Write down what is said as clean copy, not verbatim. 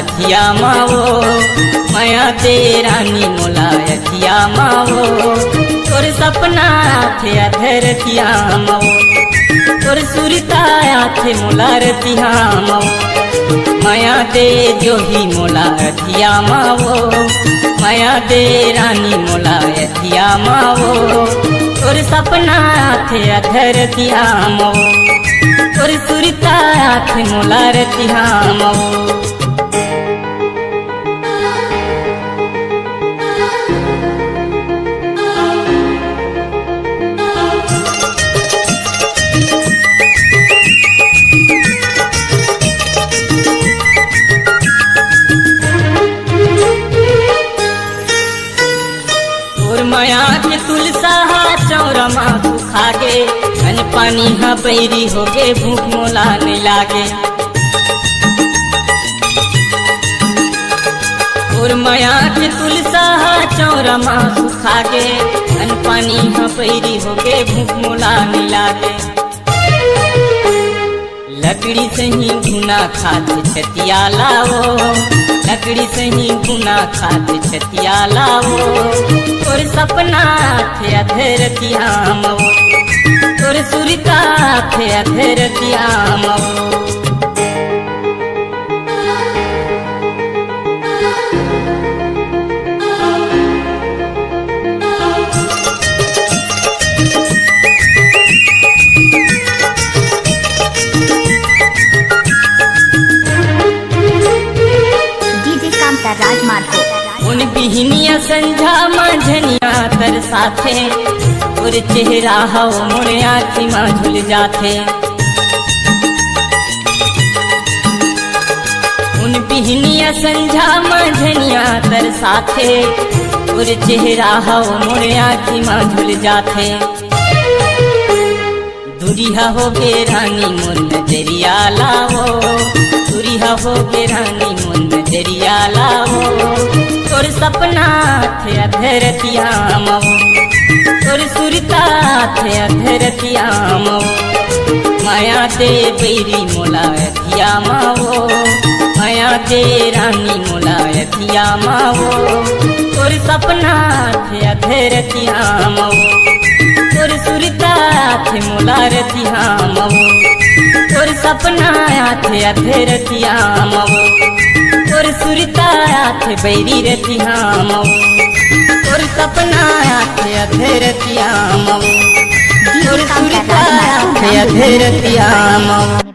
अखिया मावो माया दे रानी मोला अखिया मावो तोर सपना थे अधर रतिया मावो तोर सुरता थे मोला रतिया मावो माया दे जो ही मोला अखिया मावो माया दे रानी मोला अखिया मावो तोर सपना थे अधर रतिया मावो तोर सुरता थे मोला रतिया मावो। माया के तुलसा चौरमा खागे अन पानी हाँ पैरी होगे भूख मोला नहीं लागे और माया के तुलसा चौरमा खागे अन पानी हाँ पैरी होगे भूख मोला नहीं लागे लकड़ी से ही भुना खाद छतिया लाओ लकड़ी से ही भुना खाद छतिया लाओ तोर सपना थे अधरतिया मावो तोर सुरता थे अधरतिया मावो। उन बिहनिया संझा माझनिया तर साथे और चेहरा हो मोरे आँखी माँ झुल जाथे उन बिहनिया संझा माझनिया तर साथे और चेहरा हो मोरे आँखी माँ झुल जाथे दुरिया हो गे रानी मोर नजरिया लाओ दुरिया हो गे रानी मोर नजरिया लाओ तोर सपना थे अधरतिया मावो तोर सुरता थे अधरतिया मावो माया दे बैरी मोला अखिया मावो माया दे रानी मोला अखिया मावो तोर सपना थे अधरतिया मावो तोर सुरता थे मोला रतिया मावो तोर सपना थे अधरतिया मावो तोर सुरता थे बैरी रतिया मावो तोर सपना थे अधरतिया मावो तोर सुरता थे अधरतिया मावो।